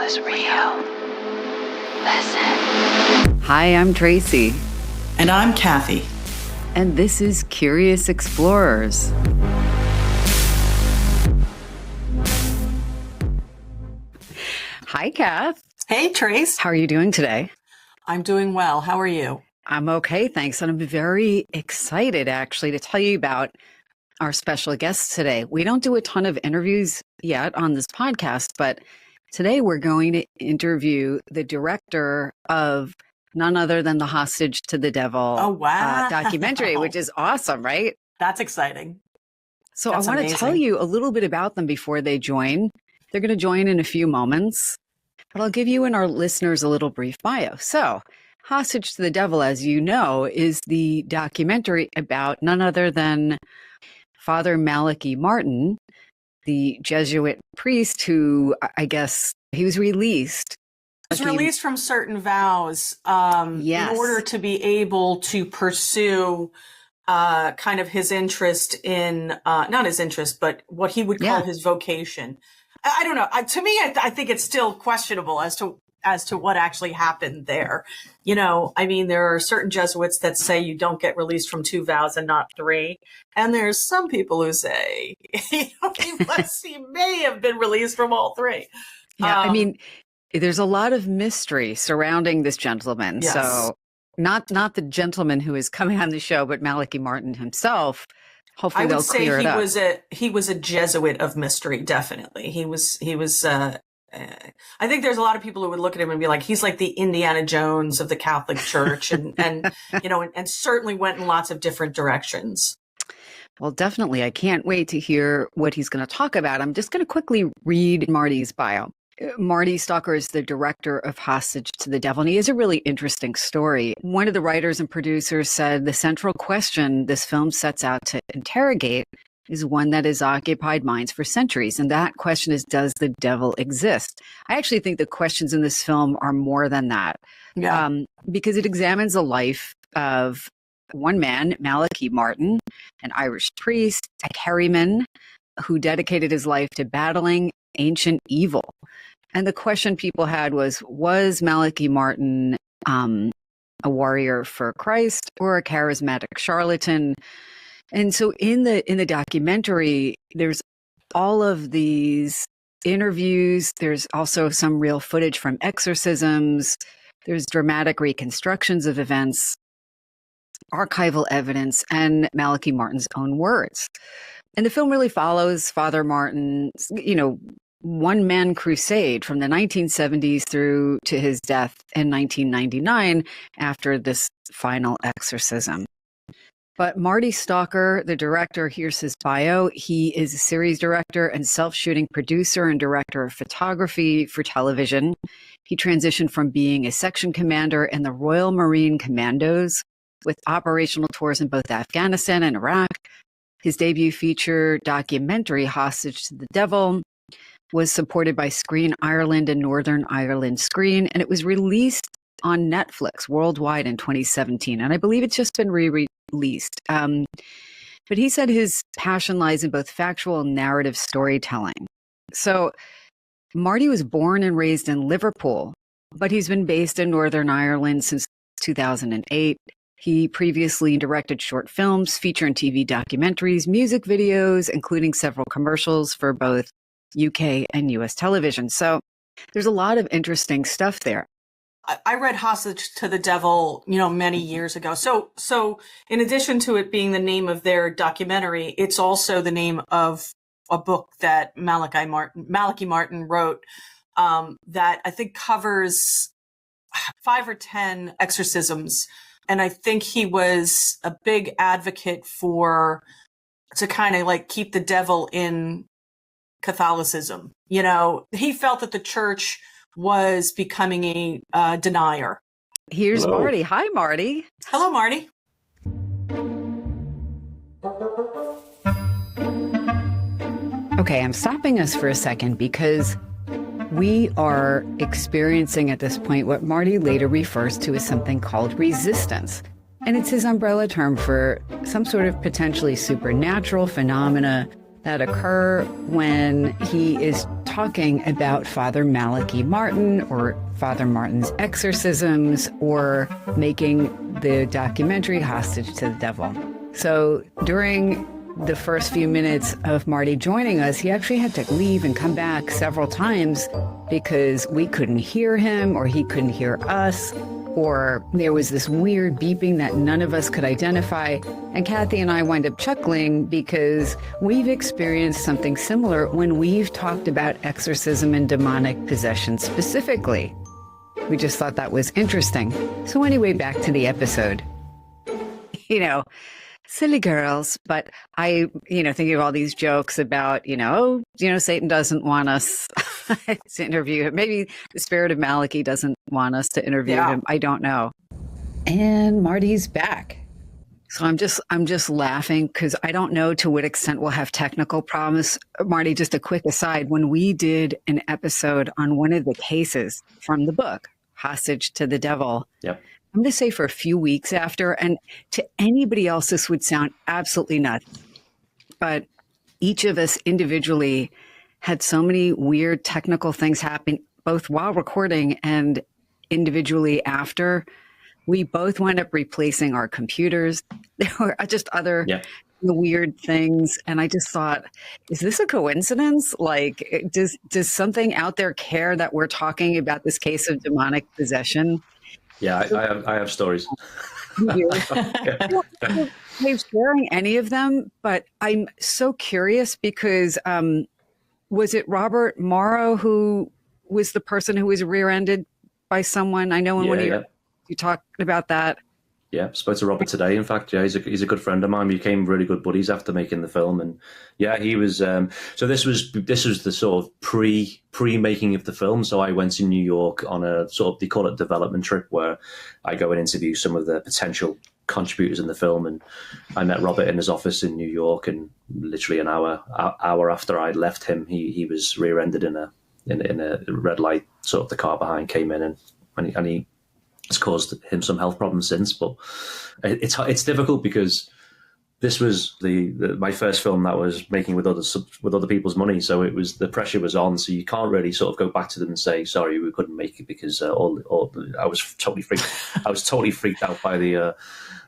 is real. Listen. Hi, I'm Tracy. And I'm Kathy. And this is Curious Explorers. Hi, Kath. Hey, Trace. How are you doing today? I'm doing well. How are you? I'm okay, thanks. And I'm very excited, actually, to tell you about our special guest today. We don't do a ton of interviews yet on this podcast, but today we're going to interview the director of none other than the Hostage to the Devil documentary, which is awesome, right? That's exciting. So That's I want to tell you a little bit about them before they join. They're going to join in a few moments, but I'll give you and our listeners a little brief bio. So Hostage to the Devil, as you know, is the documentary about none other than Father Malachi Martin, the Jesuit priest who, I guess, he was released. He was released from certain vows Yes. in order to be able to pursue kind of his interest in, not his interest, but what he would call his vocation. I don't know. To me, I think it's still questionable as to what actually happened there. You know, I mean, there are certain Jesuits that say you don't get released from 2 vows and not 3. And there's some people who say, he may have been released from all 3. Yeah, I mean, there's a lot of mystery surrounding this gentleman. Yes. So not the gentleman who is coming on the show, but Malachi Martin himself. Hopefully they'll clear it up. He was a Jesuit of mystery, definitely. He was I think there's a lot of people who would look at him and be like, he's like the Indiana Jones of the Catholic Church and you know, and certainly went in lots of different directions. Well, definitely. I can't wait to hear what he's going to talk about. I'm just going to quickly read Marty's bio. Marty Stalker is the director of Hostage to the Devil, and he has a really interesting story. One of the writers and producers said the central question this film sets out to interrogate is one that has occupied minds for centuries, and that question is, does the devil exist? I actually think the questions in this film are more than that, because it examines the life of one man, Malachi Martin, an Irish priest, a Kerryman, who dedicated his life to battling ancient evil. And the question people had was Malachi Martin a warrior for Christ or a charismatic charlatan? And so in the documentary, there's all of these interviews. There's also some real footage from exorcisms. There's dramatic reconstructions of events, archival evidence, and Malachi Martin's own words. And the film really follows Father Martin's, one-man crusade from the 1970s through to his death in 1999 after this final exorcism. But Marty Stalker, the director, here's his bio. He is a series director and self-shooting producer and director of photography for television. He transitioned from being a section commander in the Royal Marine Commandos with operational tours in both Afghanistan and Iraq. His debut feature documentary, Hostage to the Devil, was supported by Screen Ireland and Northern Ireland Screen, and it was released on Netflix worldwide in 2017. And I believe it's just been re-released. But he said his passion lies in both factual and narrative storytelling. So Marty was born and raised in Liverpool, but he's been based in Northern Ireland since 2008. He previously directed short films, feature and TV documentaries, music videos, including several commercials for both UK and US television. So there's a lot of interesting stuff there. I read Hostage to the Devil, many years ago. So in addition to it being the name of their documentary, it's also the name of a book that Malachi Martin wrote that I think covers 5 or 10 exorcisms. And I think he was a big advocate to kind of like keep the devil in Catholicism. He felt that the church was becoming a denier. Here's Hello. Marty. Hi, Marty. Hello, Marty. Okay, I'm stopping us for a second because we are experiencing at this point what Marty later refers to as something called resistance. And it's his umbrella term for some sort of potentially supernatural phenomena that occur when he is talking about Father Malachi Martin or Father Martin's exorcisms or making the documentary Hostage to the Devil. So during the first few minutes of Marty joining us, he actually had to leave and come back several times because we couldn't hear him or he couldn't hear us, or there was this weird beeping that none of us could identify. And Kathy and I wind up chuckling because we've experienced something similar when we've talked about exorcism and demonic possession specifically. We just thought that was interesting. So anyway, back to the episode. You know, silly girls, but I, thinking of all these jokes about, Satan doesn't want us to interview him. Maybe the spirit of Malachi doesn't want us to interview him. I don't know. And Marty's back. So I'm just laughing because I don't know to what extent we'll have technical problems. Marty, just a quick aside, when we did an episode on one of the cases from the book, Hostage to the Devil, yep. I'm going to say for a few weeks after, and to anybody else, this would sound absolutely nuts. But each of us individually had so many weird technical things happen, both while recording and individually after. We both wound up replacing our computers. There were just other weird things. And I just thought, is this a coincidence? Like, does something out there care that we're talking about this case of demonic possession? Yeah, I have stories. I'm sharing any of them, but I'm so curious because was it Robert Morrow who was the person who was rear-ended by someone? I know in one of you talked about that. Yeah, spoke to Robert today. In fact, he's a good friend of mine. We became really good buddies after making the film, and he was. So this was the sort of pre-making of the film. So I went to New York on a sort of, they call it development trip, where I go and interview some of the potential contributors in the film, and I met Robert in his office in New York, and literally an hour after I left him, he was rear-ended in a red light. Sort of the car behind came in and he. It's caused him some health problems since, but it's difficult because this was my first film that was making with other people's money, so the pressure was on. So you can't really sort of go back to them and say sorry, we couldn't make it because I was totally freaked out by the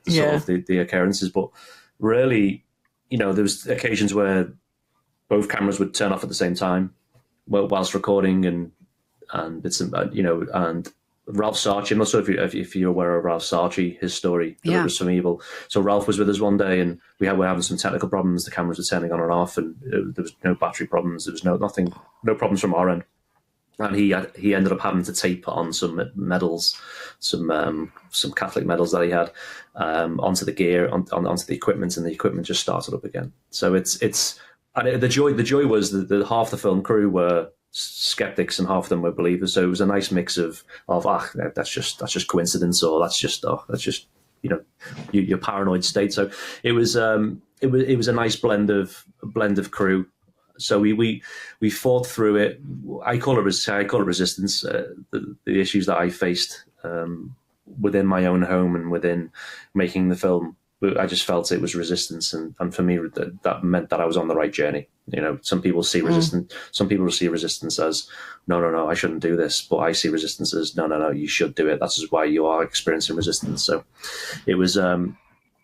sort of the occurrences. But really, there was occasions where both cameras would turn off at the same time whilst recording, and it's and Ralph Sarchi, I'm not sure if you're aware of Ralph Sarchi, his story, Deliverance from Evil. So Ralph was with us one day, and we were having some technical problems. The cameras were turning on and off, and there was no battery problems. There was no problems from our end. And he ended up having to tape on some medals, some Catholic medals that he had onto the gear, onto the equipment, and the equipment just started up again. So and the joy was that half the film crew were skeptics and half of them were believers. So it was a nice mix of that's just coincidence, or that's just your paranoid state. So it was a nice blend of crew. So we fought through it. I call it resistance. The issues that I faced within my own home and within making the film, I just felt it was resistance, and for me that meant that I was on the right journey. Some people see resistance. Some people see resistance as no, I shouldn't do this, but I see resistance as no, you should do it. That's why you are experiencing resistance. So it was an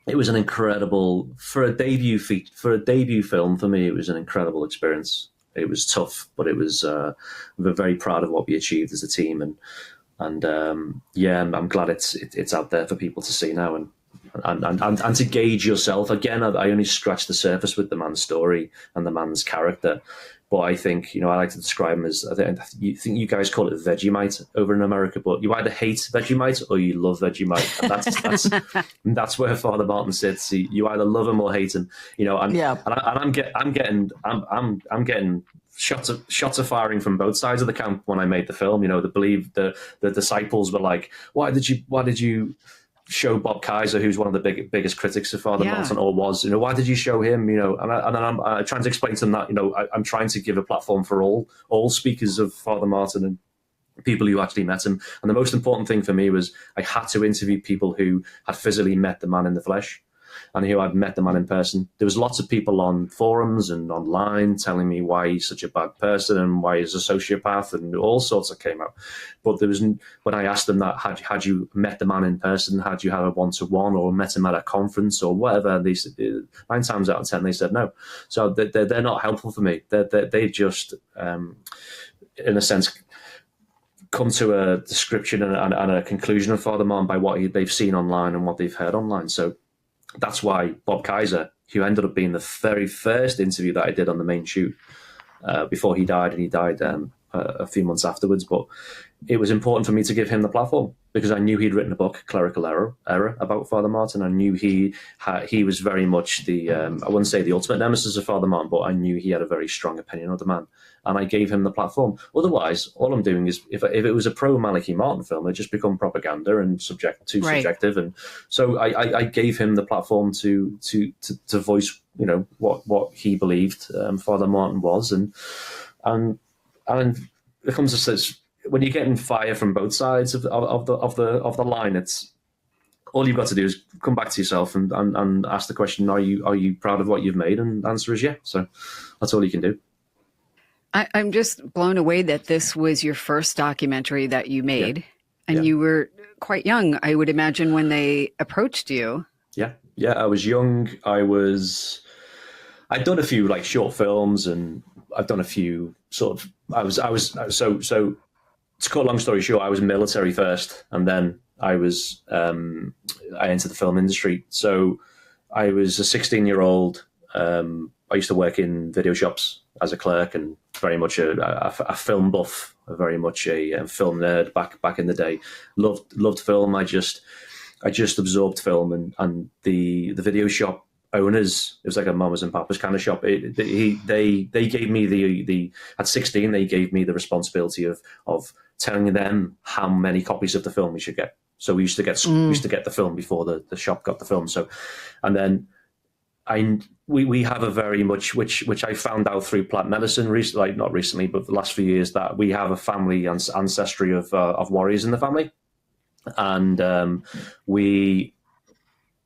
incredible, for a debut film for me. It was an incredible experience. It was tough, but it was. We're very proud of what we achieved as a team, and I'm glad it's out there for people to see now, and to gauge yourself. Again, I only scratched the surface with the man's story and the man's character, but I think, I like to describe him as, I think you guys call it Vegemite over in America, but you either hate Vegemite or you love Vegemite, and that's where Father Martin sits. You either love him or hate him, I'm getting shots of firing from both sides of the camp when I made the film. The disciples were like, why did you show Bob Kaiser, who's one of the biggest critics of Father Martin, or was, why did you show him, and I'm trying to explain to them that, I'm trying to give a platform for all speakers of Father Martin and people who actually met him. And the most important thing for me was I had to interview people who had physically met the man in the flesh. I knew I'd met the man in person. There was lots of people on forums and online telling me why he's such a bad person and why he's a sociopath, and all sorts that came out. But there was, when I asked them that, had you met the man in person, had you had a one-to-one or met him at a conference or whatever, they said, 9 times out of 10 they said no. So they're not helpful for me. They just, in a sense, come to a description and a conclusion of Father Martin by what they've seen online and what they've heard online. So that's why Bob Kaiser, who ended up being the very first interview that I did on the main shoot before he died, and he died a few months afterwards, but it was important for me to give him the platform because I knew he'd written a book, Clerical Error, about Father Martin. I knew he was very much the, I wouldn't say the ultimate nemesis of Father Martin, but I knew he had a very strong opinion of the man. And I gave him the platform. Otherwise, all I'm doing is, if it was a pro Malachi Martin film, it'd just become propaganda and subjective. And so I gave him the platform to voice, what he believed Father Martin was, and it comes to says, when you're getting fire from both sides of the line, it's all you've got to do is come back to yourself and ask the question: Are you proud of what you've made? And the answer is yeah. So that's all you can do. I'm just blown away that this was your first documentary that you made, and you were quite young, I would imagine, when they approached you. Yeah, I was young. I'd done a few like short films, and I've done a few sort of. So to cut a long story short, I was military first, and then I entered the film industry. So I was a 16-year-old. I used to work in video shops as a clerk, and very much a film buff, very much a film nerd back in the day. Loved film. I just absorbed film, and the video shop owners, it was like a mamas and papas kind of shop. They gave me at 16 they gave me the responsibility of telling them how many copies of the film we should get. So we used to get the film before the shop got the film. So, and then we have a very much, which I found out through plant medicine, not recently, but the last few years, that we have a family ancestry of warriors in the family. And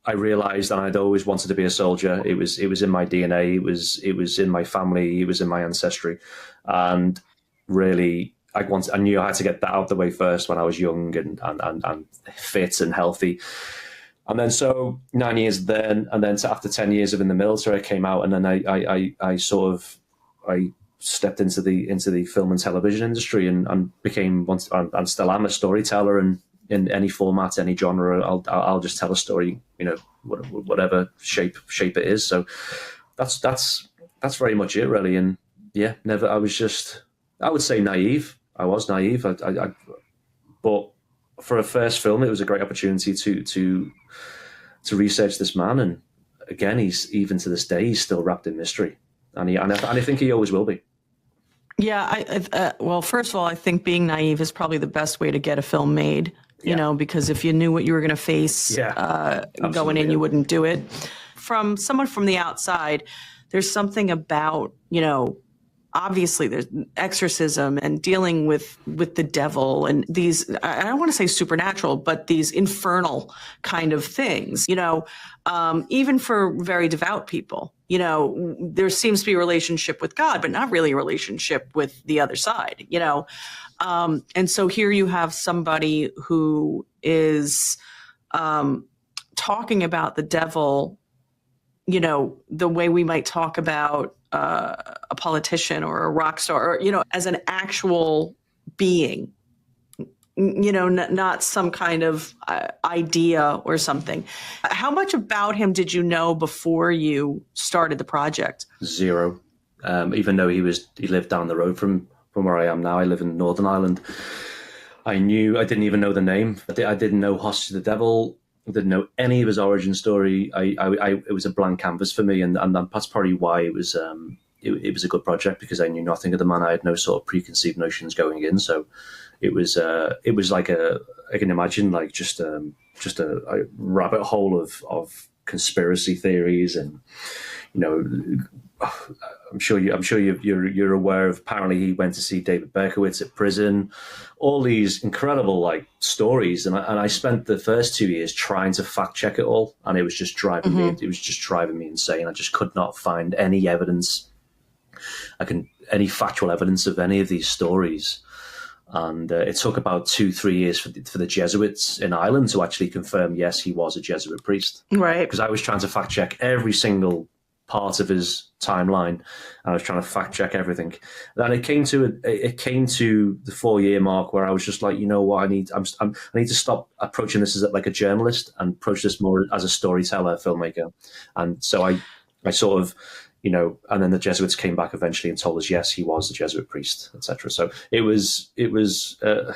I realized, and I'd always wanted to be a soldier. It was in my DNA. It was in my family. It was in my ancestry. And really, I knew I had to get that out of the way first when I was young and fit and healthy. And then so 9 years then, and then after 10 years of in the military, I came out, and then I stepped into the film and television industry and became and still am a storyteller, and in any format, any genre, I'll just tell a story, whatever shape it is. So that's very much it, really. And yeah, I would say naive. I was naive. But for a first film, it was a great opportunity to research this man, and again, he's even to this day he's still wrapped in mystery, and I think he always will be. Yeah, well, first of all, I think being naive is probably the best way to get a film made. Because if you knew what you were going to face going in, you wouldn't do it. From someone from the outside, there's something about obviously there's exorcism and dealing with the devil and these, I don't want to say supernatural, but these infernal kind of things, even for very devout people, there seems to be a relationship with God, but not really a relationship with the other side, and so here you have somebody who is talking about the devil, the way we might talk about a politician or a rock star, or, as an actual being, not some kind of idea or something. How much about him did you know before you started the project? Zero. Even though he lived down the road from where I am now. I live in Northern Ireland. I didn't even know the name. I didn't know Hostage to the Devil. I didn't know any of his origin story. It was a blank canvas for me, and that's probably why it was a good project, because I knew nothing of the man. I had no sort of preconceived notions going in. So it was like I can imagine like just a rabbit hole of conspiracy theories and you know, I'm sure you're aware of. Apparently, he went to see David Berkowitz at prison. All these incredible like stories, and I spent the first 2 years trying to fact check it all, and it was just driving me. It was just driving me insane. I just could not find any evidence. Any factual evidence of any of these stories. And it took about 2-3 years for the Jesuits in Ireland to actually confirm, yes, he was a Jesuit priest. Right. Because I was trying to fact check every single part of his timeline, and I was trying to fact check everything. Then it came to the 4-year mark where I was just like, you know what, I need to stop approaching this as like a journalist and approach this more as a storyteller, filmmaker. And so I sort of, you know, and then the Jesuits came back eventually and told us, yes, he was a Jesuit priest, etc. So it was a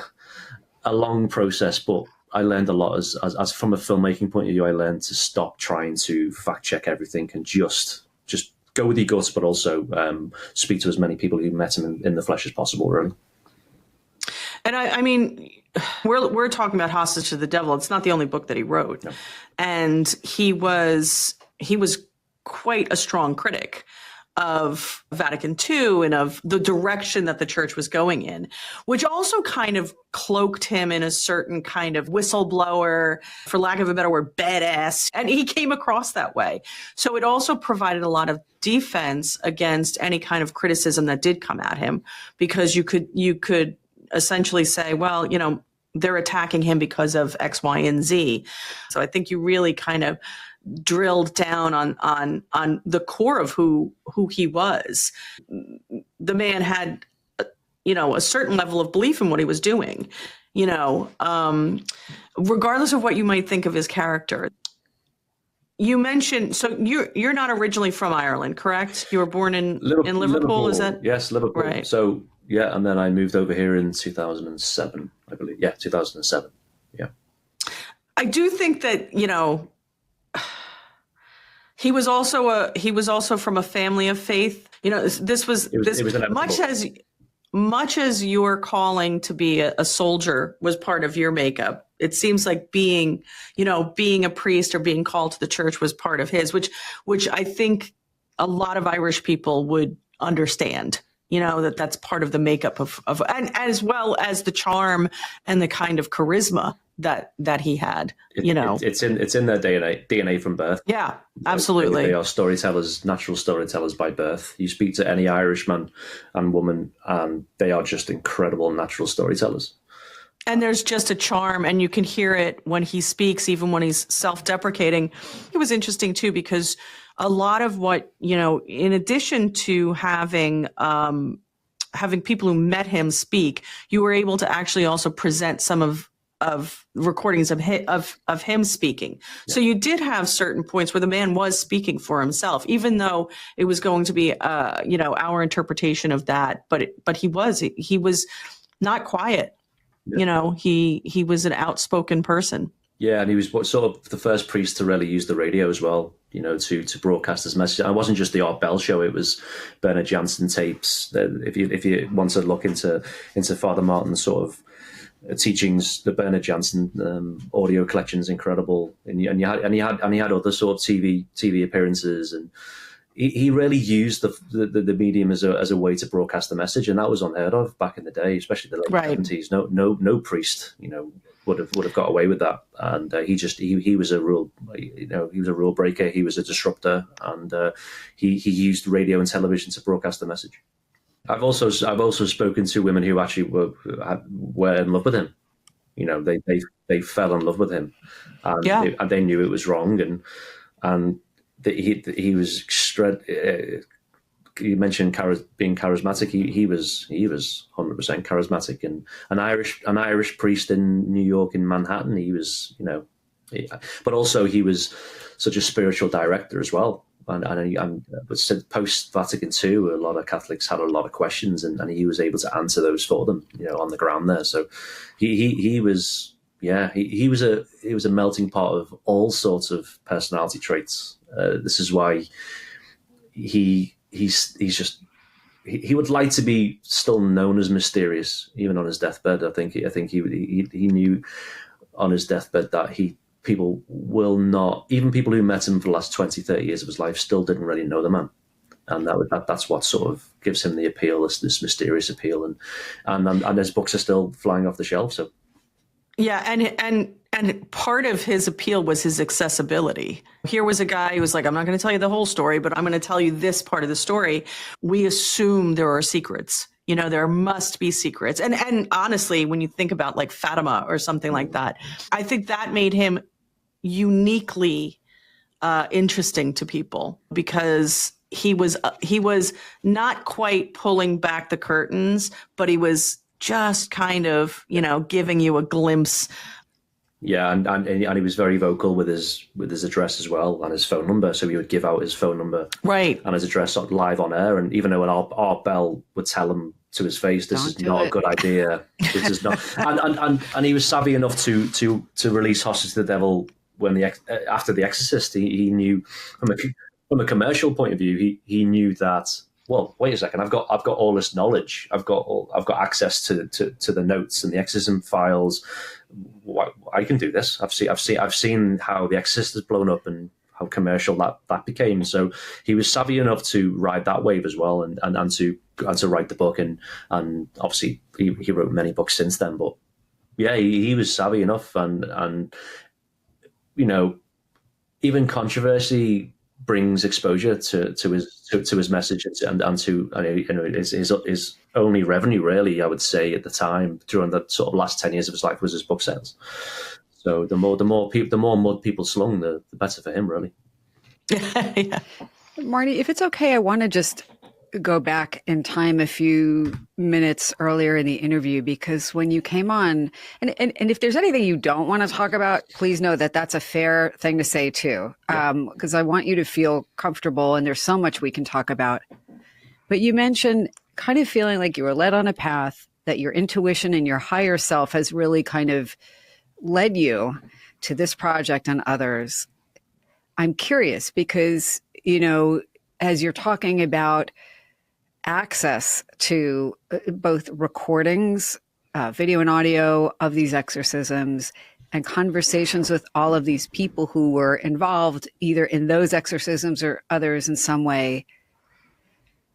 long process, but I learned a lot as from a filmmaking point of view. I learned to stop trying to fact check everything and just go with your guts, but also speak to as many people who met him in the flesh as possible, really. And I mean, we're talking about Hostage to the Devil. It's not the only book that he wrote, no. And he was quite a strong critic of Vatican II and of the direction that the church was going in, which also kind of cloaked him in a certain kind of whistleblower, for lack of a better word, badass. And he came across that way. So it also provided a lot of defense against any kind of criticism that did come at him, because you could essentially say, well, you know, they're attacking him because of X, Y, and Z. So I think you really kind of drilled down on the core of who he was. The man had, you know, a certain level of belief in what he was doing, you know, regardless of what you might think of his character. You mentioned, so you're not originally from Ireland, correct? You were born in Liverpool, is that? Yes, Liverpool. Right. So, yeah, and then I moved over here in 2007, I believe. Yeah, 2007. Yeah. I do think that, you know, he was also from a family of faith. You know, this was much as your calling to be a soldier was part of your makeup. It seems like being a priest or being called to the church was part of his, which I think a lot of Irish people would understand. You know, that's part of the makeup of and as well as the charm and the kind of charisma that he had. It's in their DNA from birth. Yeah, absolutely. They are storytellers, natural storytellers by birth. You speak to any Irishman and woman, and they are just incredible natural storytellers. And there's just a charm, and you can hear it when he speaks, even when he's self-deprecating. It was interesting too, because a lot of what, you know, in addition to having people who met him speak, you were able to actually also present some of recordings of him speaking. Yeah. So you did have certain points where the man was speaking for himself, even though it was going to be, our interpretation of that. But he was not quiet. Yeah. You know, he was an outspoken person. Yeah, and he was sort of the first priest to really use the radio as well, you know, to broadcast his message. And it wasn't just the Art Bell show; it was Bernard Jansen tapes. If you want to look into Father Martin's sort of teachings, the Bernard Jansen audio collection is incredible, and he had other sort of TV appearances, and he really used the medium as a way to broadcast the message, and that was unheard of back in the day, especially the late 70s. No priest, you know, would have got away with that, and he was a rule, you know, he was a rule breaker, he was a disruptor, and he used radio and television to broadcast the message. I've also spoken to women who actually were in love with him. You know, they fell in love with him, and they knew it was wrong, and he was. You mentioned being charismatic. He was 100% charismatic, and an Irish priest in New York, in Manhattan. He was, you know, but also he was such a spiritual director as well. And post Vatican II, a lot of Catholics had a lot of questions, and he was able to answer those for them, you know, on the ground there. So he was a melting pot of all sorts of personality traits. This is why he would like to be still known as mysterious, even on his deathbed. I think he knew on his deathbed that he people will not, even people who met him for the last 20, 30 years of his life still didn't really know the man. And that's what sort of gives him the appeal, this mysterious appeal, and his books are still flying off the shelf. So, yeah, and part of his appeal was his accessibility. Here was a guy who was like, I'm not going to tell you the whole story, but I'm going to tell you this part of the story. We assume there are secrets. There must be secrets. And honestly, when you think about like Fatima or something like that, I think that made him uniquely interesting to people, because he was not quite pulling back the curtains, but he was just kind of, giving you a glimpse. Yeah, and he was very vocal with his address as well, and his phone number. So he would give out his phone number, right, and his address live on air. And even though Art Bell would tell him to his face, "This is not a good idea. This is not." And he was savvy enough to release Hostage to the Devil when after The Exorcist. He knew from a commercial point of view, he knew that. Well, wait a second. I've got all this knowledge. I've got access to the notes and the exorcism files. I can do this. I've seen how The Exorcist has blown up and how commercial that became. So he was savvy enough to ride that wave as well, and to write the book. And obviously he wrote many books since then. But yeah, he was savvy enough, and even controversy brings exposure to his message and to his only revenue, really, I would say, at the time during the sort of last 10 years of his life was his book sales. So the more mud people slung, the better for him, really. Yeah. Marty, if it's okay, I want to just go back in time a few minutes earlier in the interview, because when you came on, and if there's anything you don't want to talk about, please know that that's a fair thing to say too, because I want you to feel comfortable, and there's so much we can talk about. But you mentioned kind of feeling like you were led on a path, that your intuition and your higher self has really kind of led you to this project and others. I'm curious because, as you're talking about access to both recordings, video and audio of these exorcisms, and conversations with all of these people who were involved either in those exorcisms or others in some way.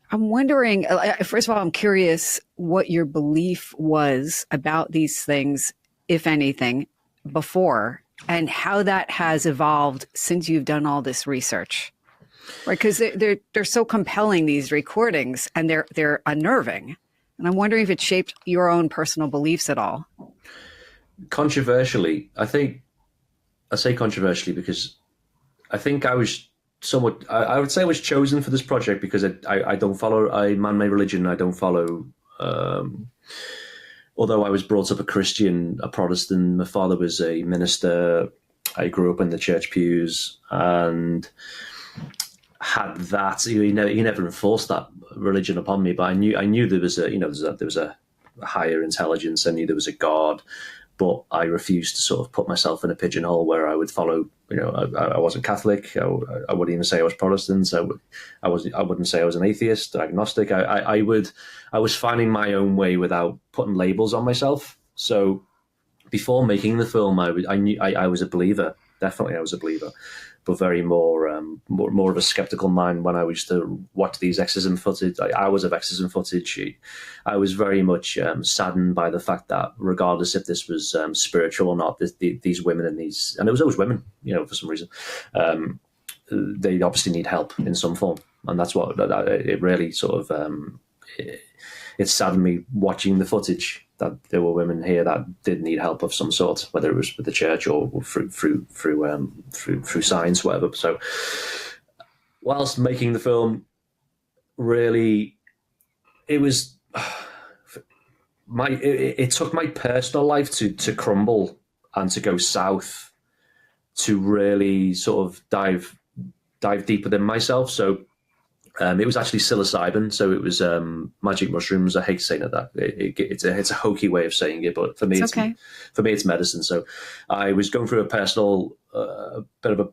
I'm wondering, first of all, I'm curious what your belief was about these things, if anything, before, and how that has evolved since you've done all this research. Right, because they're so compelling, these recordings, and they're unnerving. And I'm wondering if it shaped your own personal beliefs at all. Controversially, I say controversially because I think I was somewhat, I would say I was chosen for this project because I don't follow a man-made religion. I don't follow, although I was brought up a Christian, a Protestant, my father was a minister. I grew up in the church pews and had that. He never enforced that religion upon me, but I knew there was a higher intelligence. I knew there was a God, but I refused to sort of put myself in a pigeonhole where I would follow. I wasn't Catholic. I wouldn't even say I was Protestant. I wouldn't say I was an atheist, agnostic. I was finding my own way without putting labels on myself. So before making the film, I knew I was a believer. Definitely, I was a believer, but very more of a skeptical mind when I used to watch these exorcism footage. Hours of exorcism footage. I was very much saddened by the fact that, regardless if this was spiritual or not, these women and it was always women, for some reason, they obviously need help in some form, and that's what it really sort of. It saddened me watching the footage that there were women here that did need help of some sort, whether it was with the church or through science, whatever. So, whilst making the film, really, it was it took my personal life to crumble and to go south, to really sort of dive deeper than myself. So. It was actually psilocybin, so it was magic mushrooms. I hate saying that. It's a hokey way of saying it, but for me, it's okay. For me, it's medicine. So I was going through a bit of a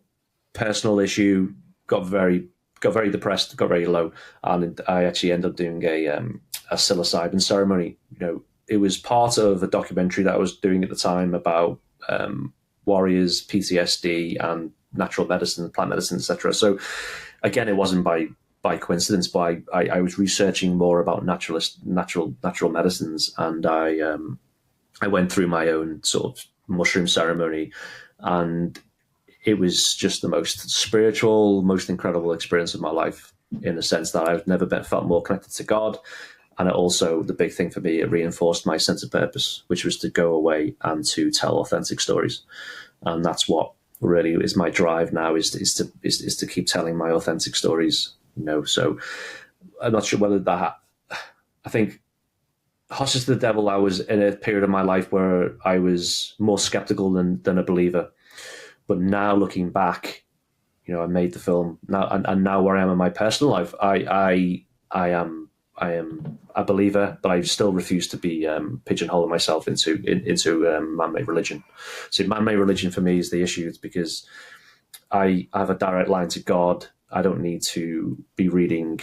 personal issue. Got very depressed. Got very low, and I actually ended up doing a psilocybin ceremony. It was part of a documentary that I was doing at the time about warriors, PTSD, and natural medicine, plant medicine, etc. So again, it wasn't by coincidence, but I was researching more about natural medicines, and I went through my own sort of mushroom ceremony, and it was just the most spiritual, most incredible experience of my life, in the sense that I've never felt more connected to God. And it also, the big thing for me, it reinforced my sense of purpose, which was to go away and to tell authentic stories. And that's what really is my drive now, is to keep telling my authentic stories. So I'm not sure whether that, I think Hostage to the Devil, I was in a period of my life where I was more skeptical than a believer. But now looking back, I made the film now, and now where I am in my personal life, I am a believer, but I still refuse to be pigeonholing myself into man-made religion. So man-made religion for me is the issue. It's because I have a direct line to God. I don't need to be reading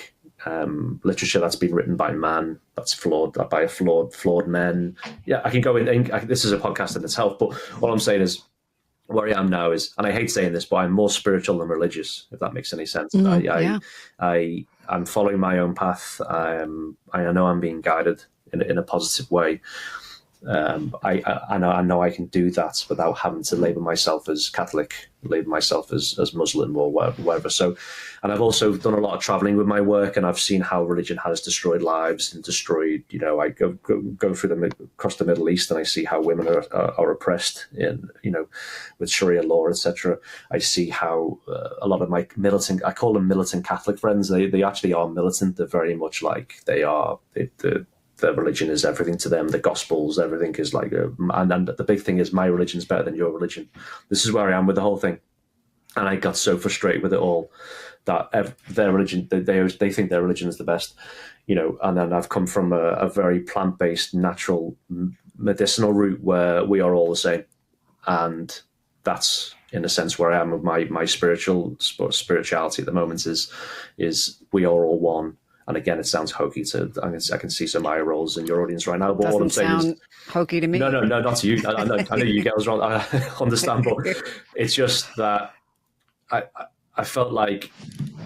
literature that's been written by man, that's flawed, by flawed men. Yeah, I can go in. This is a podcast in itself, but all I'm saying is, where I am now is, and I hate saying this, but I'm more spiritual than religious, if that makes any sense. I'm following my own path. I know I'm being guided in a positive way. I know I can do that without having to label myself as Catholic, label myself as Muslim or whatever. So, and I've also done a lot of traveling with my work, and I've seen how religion has destroyed lives and destroyed. I go through across the Middle East, and I see how women are oppressed in with Sharia law, etc. I see how a lot of my militant, I call them militant Catholic friends. They actually are militant. They're very much like they are. Their religion is everything to them. The Gospels, everything is like, and the big thing is, my religion's better than your religion. This is where I am with the whole thing, and I got so frustrated with it all that their religion, they think their religion is the best, And then I've come from a very plant-based, natural, medicinal route where we are all the same, and that's in a sense where I am with my spirituality at the moment. Is we are all one. And again, it sounds hokey I can see some eye rolls in your audience right now. But all I'm saying is, hokey to me. No, not to you. I know you girls wrong. I understand, but it's just that I felt like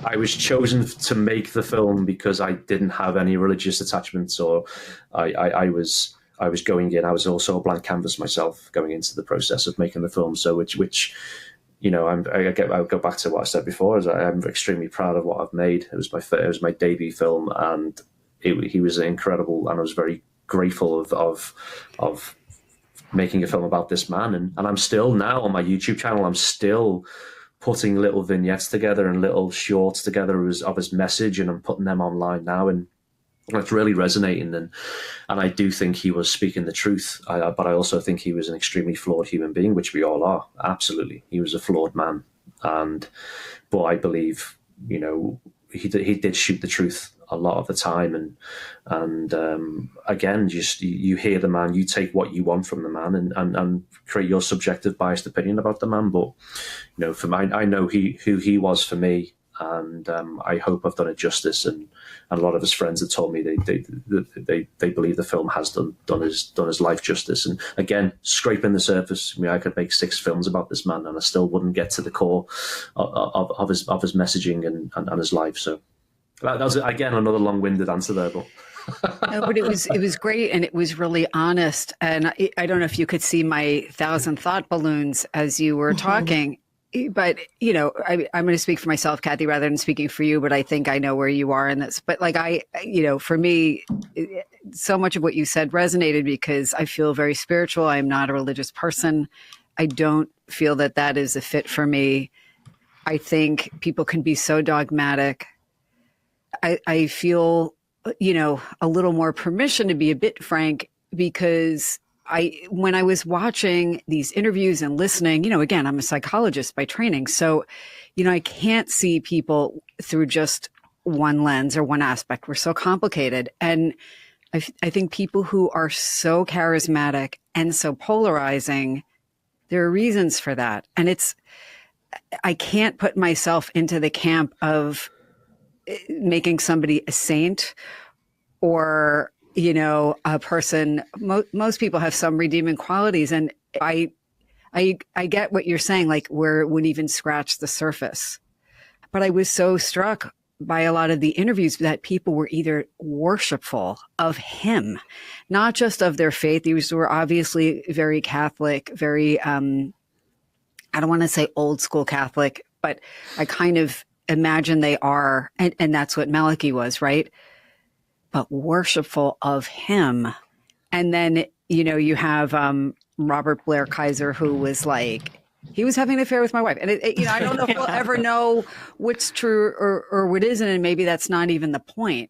I was chosen to make the film because I didn't have any religious attachments, or I was going in. I was also a blank canvas myself going into the process of making the film. So which. I'll go back to what I said before. Is I'm extremely proud of what I've made. It was my debut film, and he was incredible, and I was very grateful of making a film about this man. And I'm still now on my YouTube channel. I'm still putting little vignettes together and little shorts together of his message, and I'm putting them online now, and it's really resonating. And I do think he was speaking the truth, but I also think he was an extremely flawed human being, which we all are. Absolutely, he was a flawed man, but I believe he did shoot the truth a lot of the time. And again, just you hear the man, you take what you want from the man, and create your subjective biased opinion about the man. But for me, I know who he was for me. And I hope I've done it justice. And a lot of his friends have told me they believe the film has done his life justice. And again, scraping the surface, I could make 6 films about this man, and I still wouldn't get to the core of his messaging and his life. So that was again another long-winded answer there, but. No, but it was great, and it was really honest. And I don't know if you could see my 1,000 thought balloons as you were talking. But, I'm going to speak for myself, Kathy, rather than speaking for you, but I think I know where you are in this. But for me, so much of what you said resonated because I feel very spiritual. I'm not a religious person. I don't feel that is a fit for me. I think people can be so dogmatic. I feel, a little more permission to be a bit frank, because when I was watching these interviews and listening, again, I'm a psychologist by training. So, I can't see people through just one lens or one aspect. We're so complicated. And I think people who are so charismatic and so polarizing, there are reasons for that. And I can't put myself into the camp of making somebody a saint or a person. Most people have some redeeming qualities, and I I get what you're saying, like where it wouldn't even scratch the surface. But I was so struck by a lot of the interviews that people were either worshipful of him, not just of their faith. These were obviously very Catholic, very, I don't want to say old school Catholic, but I kind of imagine they are. And that's what Malachi was, right? But worshipful of him. And then, you have Robert Blair Kaiser, who was like, he was having an affair with my wife. And, I don't know if we'll ever know what's true or what isn't. And maybe that's not even the point,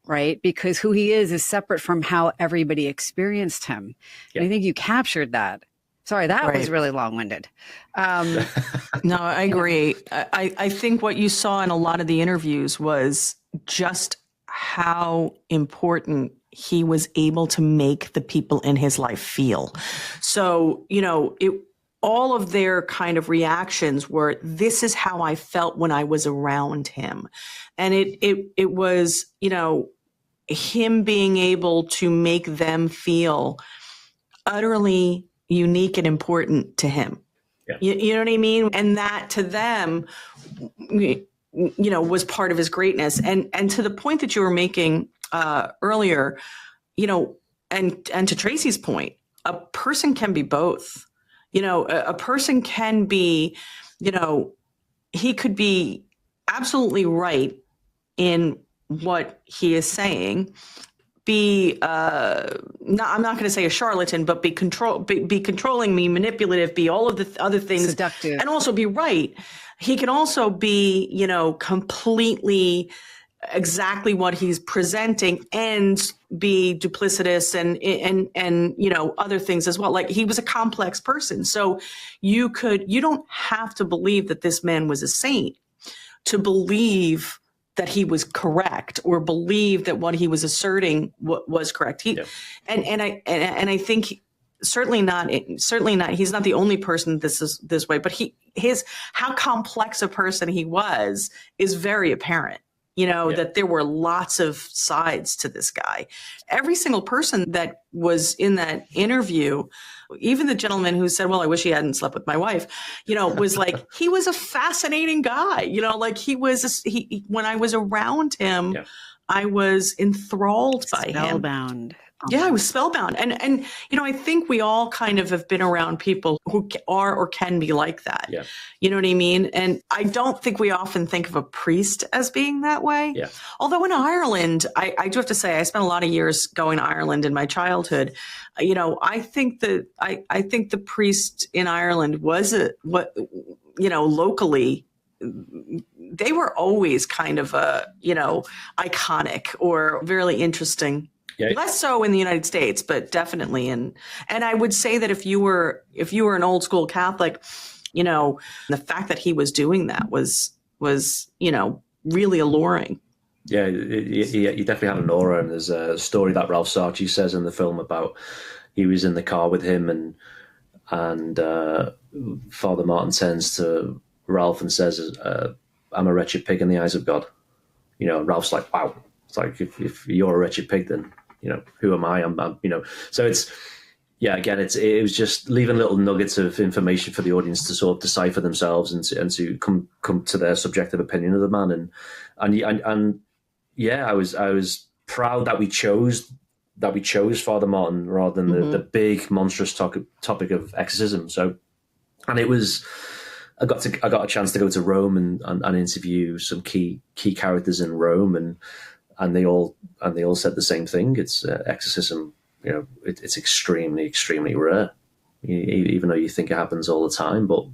right? Because who he is separate from how everybody experienced him. Yeah. And I think you captured that. Sorry, that was really long-winded. No, I agree. I think what you saw in a lot of the interviews was just how important he was able to make the people in his life feel. So, all of their kind of reactions were, this is how I felt when I was around him. And it was, him being able to make them feel utterly unique and important to him. Yeah. You know what I mean? And that to them, was part of his greatness. And to the point that you were making earlier, and to Tracy's point, a person can be both. A person can be, he could be absolutely right in what he is saying, I'm not going to say a charlatan, but be controlling me, manipulative, be all of the other things, seductive, and also be right. He can also be, completely exactly what he's presenting and be duplicitous and other things as well. Like, he was a complex person. So you don't have to believe that this man was a saint to believe that he was correct or believe that what he was asserting was correct. And I think certainly not, he's not the only person this is this way, but how complex a person he was is very apparent. That there were lots of sides to this guy. Every single person that was in that interview, even the gentleman who said, well, I wish he hadn't slept with my wife, was like, he was a fascinating guy. When I was around him, I was enthralled by him. Spellbound. Yeah, I was spellbound. And I think we all kind of have been around people who are or can be like that. Yeah. You know what I mean? And I don't think we often think of a priest as being that way. Yeah. Although in Ireland, I do have to say, I spent a lot of years going to Ireland in my childhood. I think the priest in Ireland was locally, they were always kind of iconic or very interesting. Yeah. Less so in the United States, but definitely and I would say that if you were an old school Catholic, the fact that he was doing that was really alluring. Yeah, he definitely had an aura, and there's a story that Ralph Sarchie says in the film about he was in the car with him and Father Martin turns to Ralph and says, "I'm a wretched pig in the eyes of God." Ralph's like, "Wow." It's like, if you're a wretched pig, then who am I? I'm So it's, again, it was just leaving little nuggets of information for the audience to sort of decipher themselves and to come to their subjective opinion of the man. And I was proud that we chose Father Martin rather than the big monstrous topic of exorcism. So, and it was, I got a chance to go to Rome and interview some key characters in Rome, and they all said the same thing. It's exorcism. It's extremely, extremely rare. Even though you think it happens all the time, but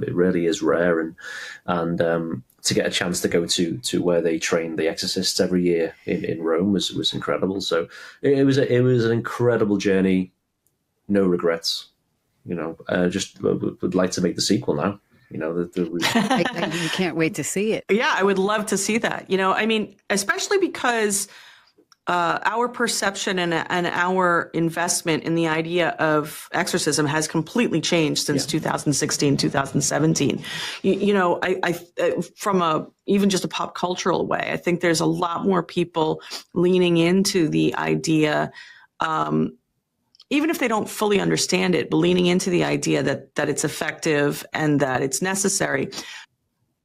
it really is rare. And to get a chance to go to where they train the exorcists every year in Rome was incredible. So it was an incredible journey. No regrets. Just would like to make the sequel now. You can't wait to see it. Yeah, I would love to see that. Especially because our perception and our investment in the idea of exorcism has completely changed since 2016, 2017. I from even just a pop cultural way, I think there's a lot more people leaning into the idea even if they don't fully understand it, but leaning into the idea that it's effective and that it's necessary.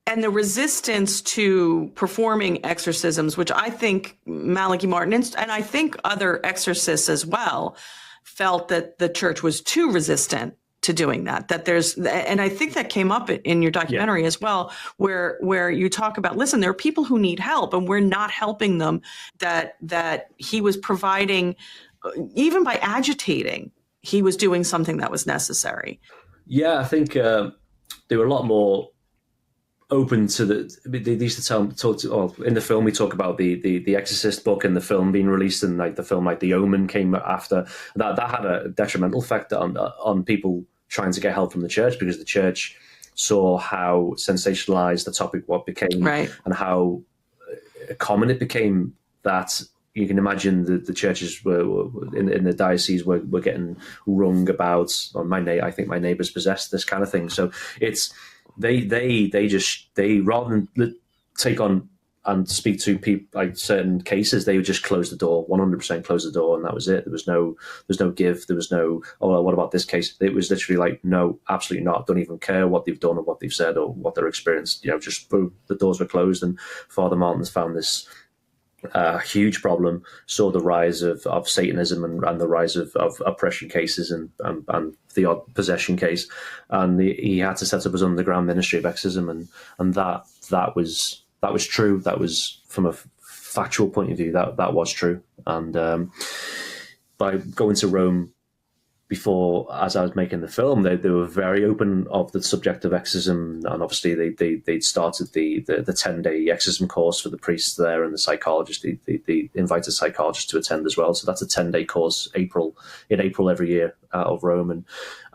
And the resistance to performing exorcisms, which I think Malachi Martin and I think other exorcists as well felt that the church was too resistant to doing that. And I think that came up in your documentary as well, where you talk about, listen, there are people who need help and we're not helping them, that he was providing, even by agitating, he was doing something that was necessary. Yeah, I think they were a lot more open to they used to in the film we talk about the Exorcist book and the film being released, and like the film like The Omen came after that had a detrimental effect on people trying to get help from the church, because the church saw how sensationalized the topic became, and how common it became, that you can imagine the churches were in the diocese were getting rung about, I think my neighbor's possessed, this kind of thing. So it's they rather than take on and speak to people like certain cases, they would just close the door, 100% close the door, and that was it. There was no give. There was no, oh, what about this case? It was literally like, no, absolutely not. Don't even care what they've done or what they've said or what they're experienced. Just boom, the doors were closed. And Father Martin's found this huge problem, saw the rise of Satanism and the rise of oppression cases and the odd possession case, and he had to set up his underground ministry of exorcism, and that was true. That was, from a factual point of view, that was true. And by going to Rome before, as I was making the film, they were very open of the subject of exorcism, and obviously they'd started the 10-day exorcism course for the priests there and the psychologist. They invited psychologists to attend as well. So that's a 10-day course in April every year out of Rome,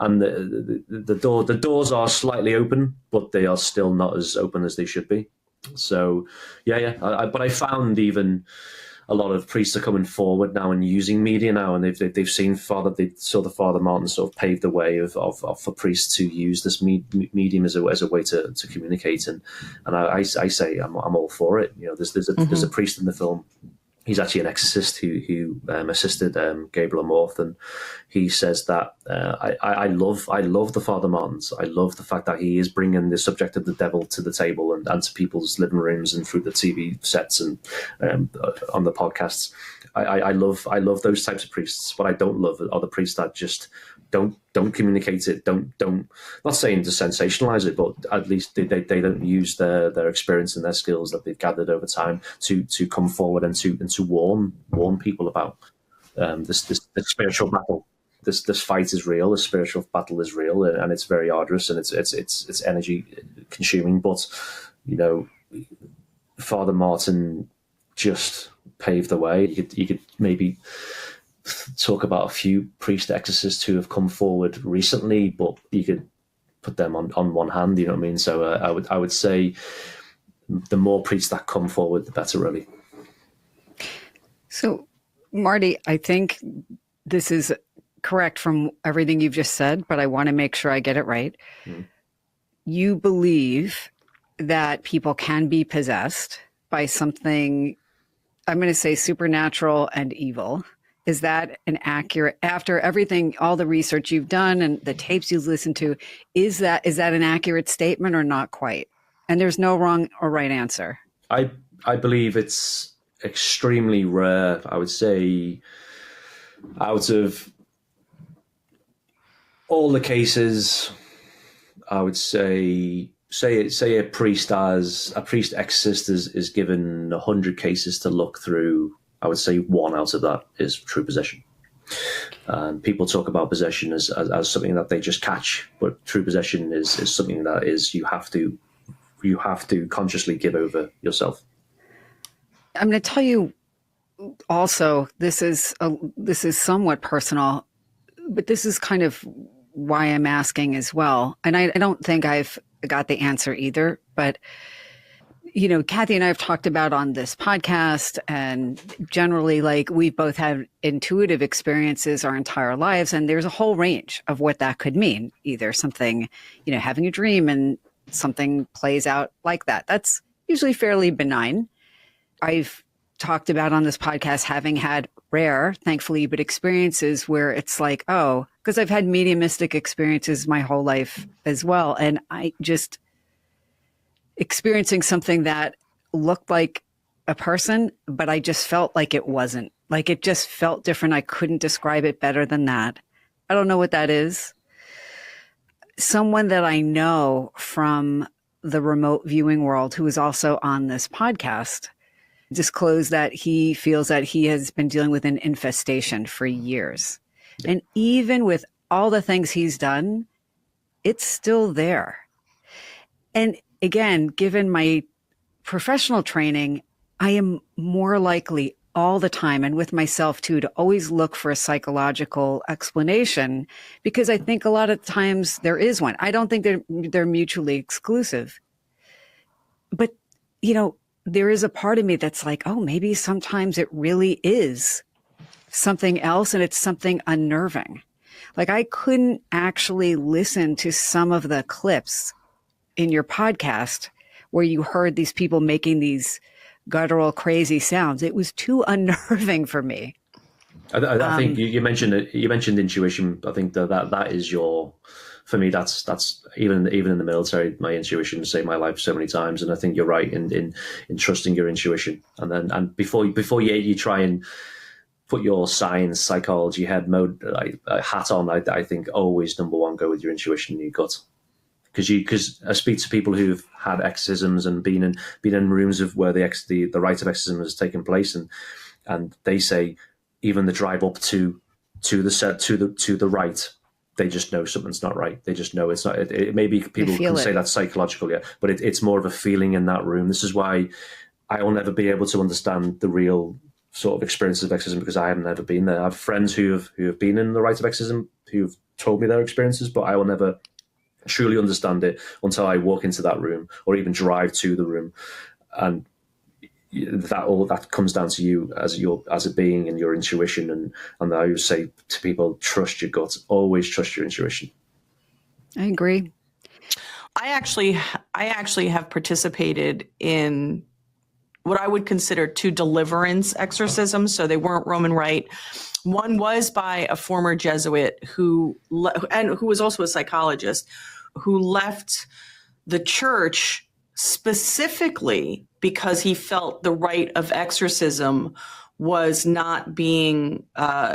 and the doors are slightly open, but they are still not as open as they should be. So but I found even a lot of priests are coming forward now and using media now, and they've seen Father Martin sort of pave the way for priests to use this medium as a way to communicate, and I say I'm all for it. There's a priest in the film. He's actually an exorcist who assisted Gabriel Amorth, and he says that I love the Father Martins. I love the fact that he is bringing the subject of the devil to the table and to people's living rooms and through the TV sets and on the podcasts. I love those types of priests. What I don't love are the priests that just don't communicate it. Don't. Not saying to sensationalize it, but at least they don't use their experience and their skills that they've gathered over time to come forward and to warn people about this spiritual battle. This fight is real. The spiritual battle is real, and it's very arduous, and it's energy consuming. But Father Martin just paved the way. You could maybe talk about a few priest exorcists who have come forward recently, but you could put them on one hand. You know what I mean? So I would say the more priests that come forward, the better, really. So, Marty, I think this is correct from everything you've just said, but I want to make sure I get it right. Mm-hmm. You believe that people can be possessed by something, I'm going to say, supernatural and evil. Is that an accurate, after everything, all the research you've done and the tapes you've listened to, is that an accurate statement or not quite? And there's no wrong or right answer. I believe it's extremely rare. I would say out of all the cases, I would say a priest exorcist is given 100 cases to look through. I would say one out of that is true possession. And people talk about possession as something that they just catch, but true possession is something that is you have to consciously give over yourself. I'm going to tell you also, this is somewhat personal, but this is kind of why I'm asking as well. And I don't think I've got the answer either, but Kathy and I have talked about on this podcast, and generally, like, we've both had intuitive experiences our entire lives, and there's a whole range of what that could mean. Either something, having a dream and something plays out like that. That's usually fairly benign. I've talked about on this podcast having had rare, thankfully, but experiences where it's like, oh, because I've had mediumistic experiences my whole life as well. And I just experiencing something that looked like a person, but I just felt like it wasn't. Like it just felt different. I couldn't describe it better than that. I don't know what that is. Someone that I know from the remote viewing world who is also on this podcast disclosed that he feels that he has been dealing with an infestation for years. And even with all the things he's done, it's still there. And again, given my professional training, I am more likely all the time, and with myself too, to always look for a psychological explanation, because I think a lot of times there is one. I don't think they're mutually exclusive. But, you know, there is a part of me that's like, oh, maybe sometimes it really is something else and it's something unnerving. Like I couldn't actually listen to some of the clips in your podcast where you heard these people making these guttural, crazy sounds. It was too unnerving for me. I think you mentioned it. You mentioned intuition. I think that is your. For me, that's even in the military, my intuition saved my life so many times, and I think you're right in trusting your intuition. And before you try and put your science, psychology head mode hat on, I think always number one, go with your intuition and your gut. Because I speak to people who've had exorcisms and been in rooms of where the rite of exorcism has taken place, and they say even the drive up to the right, they just know something's not right. They just know it's not. It maybe people can say that's psychological, yeah, but it's more of a feeling in that room. This is why I will never be able to understand the real sort of experiences of exorcism, because I haven't ever been there. I have friends who have been in the rite of exorcism who've told me their experiences, but I will never truly understand it until I walk into that room or even drive to the room. And that comes down to you as a being and your intuition. And I always say to people, trust your gut, always trust your intuition. I agree. I actually have participated in what I would consider two deliverance exorcisms. So they weren't Roman Rite. One was by a former Jesuit who was also a psychologist, who left the church specifically because he felt the rite of exorcism was not being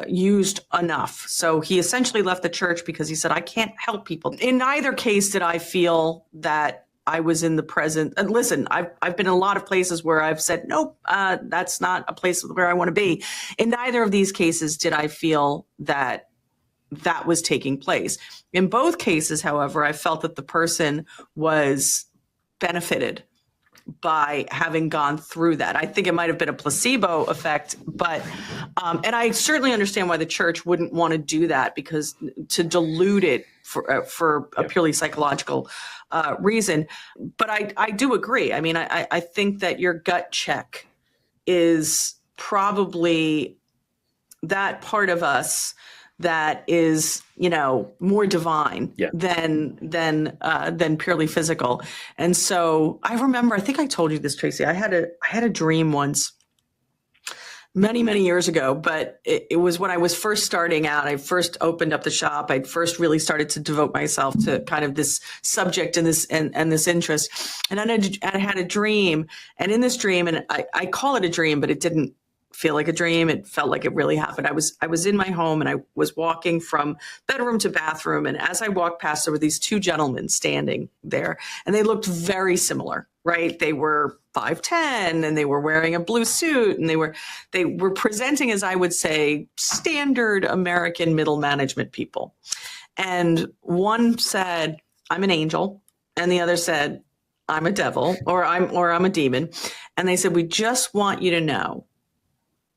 used enough. So he essentially left the church because he said, I can't help people. In neither case did I feel that I was in the present. And listen, I've been in a lot of places where I've said, nope, that's not a place where I want to be. In neither of these cases did I feel that was taking place. In both cases, however, I felt that the person was benefited by having gone through that. I think it might have been a placebo effect, but and I certainly understand why the church wouldn't want to do that, because to dilute it for a purely psychological reason. But I do agree. I mean, I think that your gut check is probably that part of us that is, more divine than purely physical. And so I remember, I think I told you this, Tracy, I had a dream once many, many years ago, but it was when I was first starting out. I first opened up the shop. I first really started to devote myself to kind of this subject and this interest. And I had a dream, and in this dream, and I call it a dream, but it didn't feel like a dream. It felt like it really happened. I was in my home, and I was walking from bedroom to bathroom. And as I walked past, there were these two gentlemen standing there, and they looked very similar, right? They were 5'10", and they were wearing a blue suit, and they were presenting, as I would say, standard American middle management people. And one said, I'm an angel. And the other said, I'm a devil, or I'm a demon. And they said, we just want you to know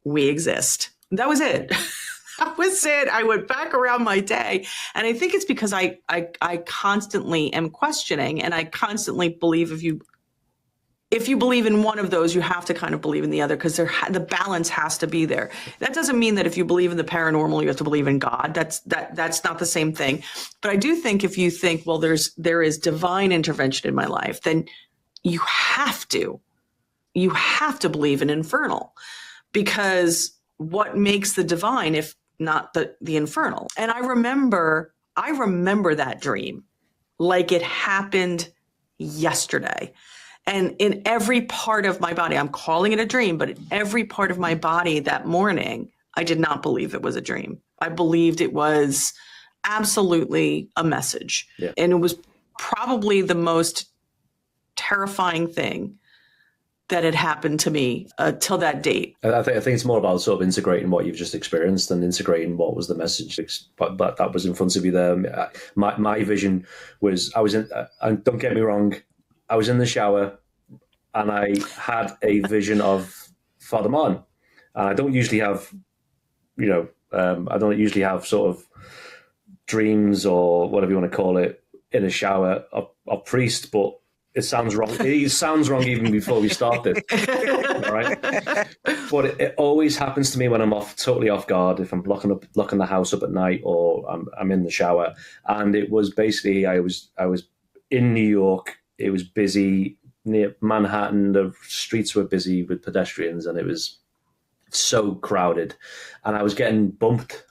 we exist. That was it. That was it. I went back around my day. And I think it's because I constantly am questioning, and I constantly believe if you believe in one of those, you have to kind of believe in the other, because the balance has to be there. That doesn't mean that if you believe in the paranormal, you have to believe in God. That's not the same thing. But I do think if you think, well, there is divine intervention in my life, then you have to believe in infernal. because what makes the divine if not the infernal? And I remember that dream like it happened yesterday. And in every part of my body, I'm calling it a dream, but in every part of my body that morning, I did not believe it was a dream. I believed it was absolutely a message. Yeah. And it was probably the most terrifying thing that had happened to me till that date. I think it's more about sort of integrating what you've just experienced and integrating what was the message, but that was in front of you there. My vision was, I was in, and don't get me wrong, I was in the shower and I had a vision of Father Martin. And I don't usually have, I don't usually have sort of dreams or whatever you want to call it in a shower of priest, but it sounds wrong. It sounds wrong even before we start this, right? But it always happens to me when I'm totally off guard. If I'm locking the house up at night, or I'm in the shower, and it was basically I was in New York. It was busy near Manhattan. The streets were busy with pedestrians, and it was so crowded, and I was getting bumped.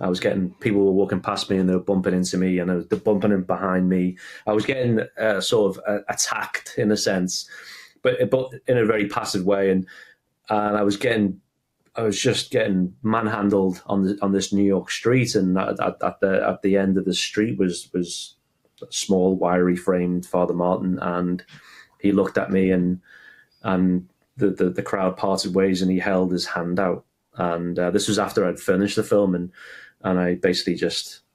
People were walking past me and they were bumping into me, and they're bumping in behind me. I was getting sort of attacked in a sense, but in a very passive way, and I was just getting manhandled on this New York street, and at the end of the street was a small, wiry framed Father Martin, and he looked at me, and the crowd parted ways, and he held his hand out. And this was after I'd finished the film, and I basically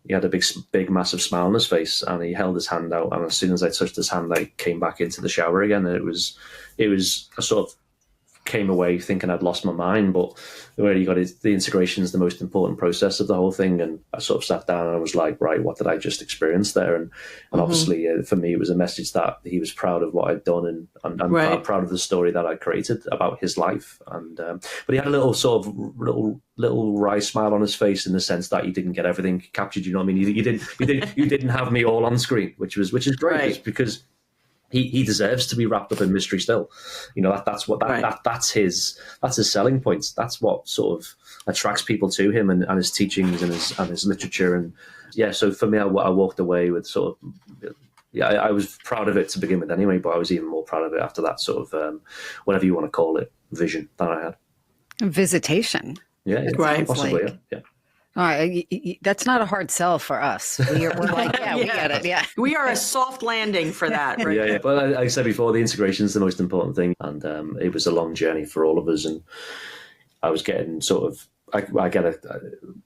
he had a big, massive smile on his face, and he held his hand out. And as soon as I touched his hand, I came back into the shower again, and it was I sort of came away thinking I'd lost my mind, but where you got the integration is the most important process of the whole thing. And I sort of sat down and I was like, right, what did I just experience there? And obviously for me, it was a message that he was proud of what I'd done, and right. proud of the story that I created about his life. And but he had a little sort of little wry smile on his face, in the sense that he didn't get everything captured. You know what I mean? You didn't have me all on screen, which is great, right. Because he deserves to be wrapped up in mystery still. That's his selling points. That's what sort of attracts people to him and his teachings and his literature. And yeah, so for me, I walked away with sort of, I was proud of it to begin with anyway, but I was even more proud of it after that sort of, whatever you want to call it, vision that I had. Visitation. Yeah, right. Possibly, yeah. All right, that's not a hard sell for us. We're like, yeah, we get it. Yeah, we are a soft landing for that. Right? Yeah. But like I said before, the integration is the most important thing, and it was a long journey for all of us. And I was getting sort of,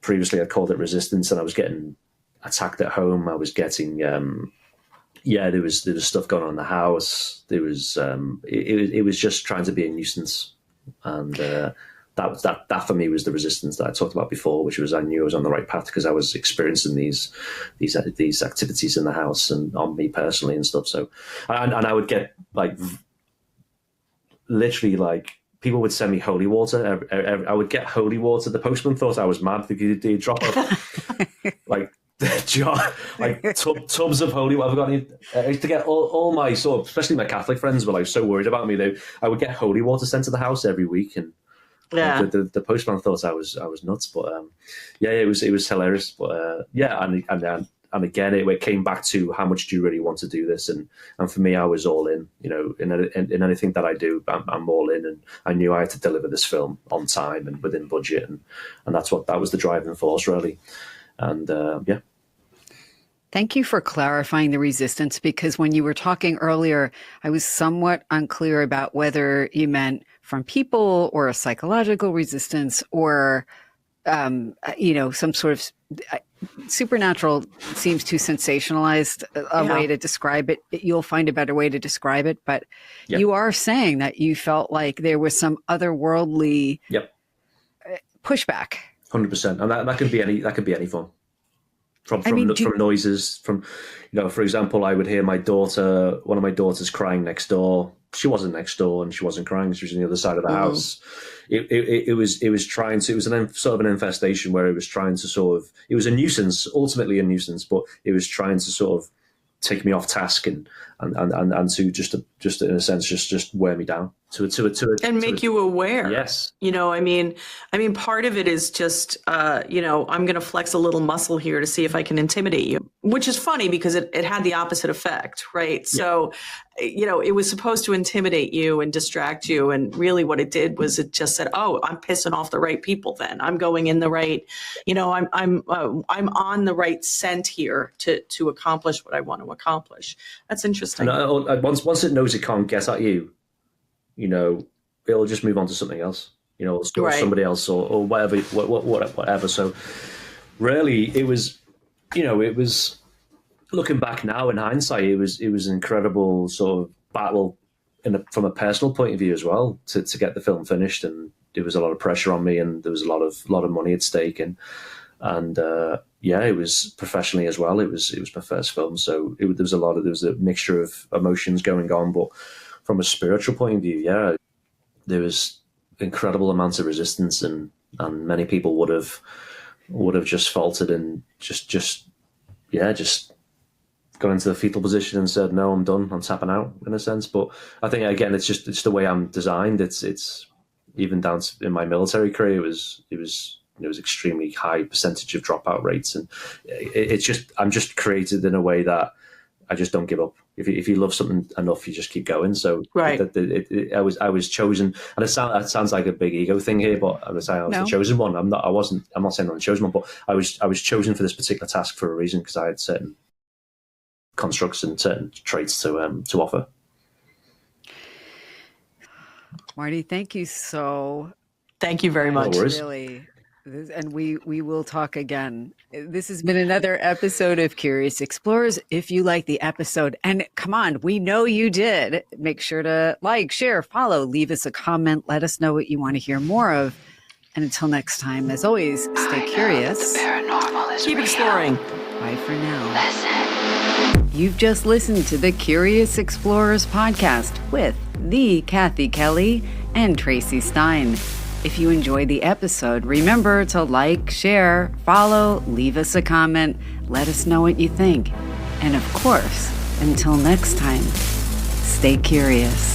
previously I called it resistance, and I was getting attacked at home. I was getting, there was stuff going on in the house. There was, it was just trying to be a nuisance, and. That for me was the resistance that I talked about before, which was I knew I was on the right path because I was experiencing these activities in the house and on me personally and stuff. So, and I would get literally people would send me holy water. I would get holy water. The postman thought I was mad because he'd drop off tubs of holy water. I used to get all my especially my Catholic friends were so worried about me. I would get holy water sent to the house every week, and the postman thought I was nuts. But it was hilarious. But and again, it came back to how much do you really want to do this, and for me, I was all in. In anything that I do, I'm all in, and I knew I had to deliver this film on time and within budget, and that was the driving force really. And Thank you for clarifying the resistance, because when you were talking earlier, I was somewhat unclear about whether you meant from people or a psychological resistance or, some sort of supernatural. Seems too sensationalized a way to describe it. You'll find a better way to describe it. But you are saying that you felt like there was some otherworldly pushback. 100%. And that could be any form. From noises, for example, I would hear one of my daughters crying next door. She wasn't next door and she wasn't crying. She was on the other side of the house. It was sort of an infestation where it was trying to it was a nuisance, ultimately a nuisance, but it was trying to sort of take me off task and to just in a sense, just wear me down. and make you aware. Yes. I mean, part of it is just, I'm going to flex a little muscle here to see if I can intimidate you, which is funny because it had the opposite effect, right? Yeah. So, it was supposed to intimidate you and distract you. And really what it did was it just said, oh, I'm pissing off the right people then. I'm going in the right, I'm on the right scent here to accomplish what I want to accomplish. That's interesting. And once it knows it can't get at you, it'll just move on to something else, or right. Somebody else or whatever, whatever. So really it was looking back now in hindsight, it was an incredible sort of battle from a personal point of view as well to get the film finished. And there was a lot of pressure on me, and there was a lot of money at stake. And it was professionally as well. It was my first film. So there was a mixture of emotions going on, but from a spiritual point of view, there was incredible amounts of resistance, and many people would have just faltered and just got into the fetal position and said, no, I'm done, I'm tapping out, in a sense. But I think, again, it's the way I'm designed. It's even down to, in my military career, it was extremely high percentage of dropout rates, and I'm just created in a way that I just don't give up. If you love something enough, you just keep going. So right. I was chosen, and it sounds like a big ego thing here, but I was saying I was the chosen one. I'm not saying I'm the chosen one, but I was chosen for this particular task for a reason, because I had certain constructs and certain traits to offer. Marty, thank you very much. No worries. Really. And we will talk again. This has been another episode of Curious Explorers. If you like the episode, and come on, we know you did, make sure to like, share, follow, leave us a comment. Let us know what you want to hear more of. And until next time, as always, stay curious. The paranormal is Keep real. exploring. Bye for now. Listen. You've just listened to the Curious Explorers podcast with the Kathy Kelly and Tracy Stein. If you enjoyed the episode, remember to like, share, follow, leave us a comment, let us know what you think. And of course, until next time, stay curious.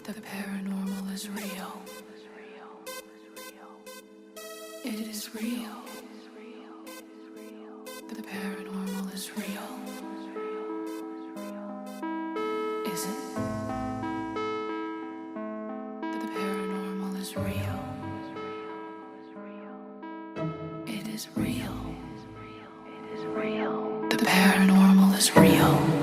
The paranormal is real. It is real. The paranormal is real. Is it? The paranormal is real. It is real. It is real. The paranormal is real.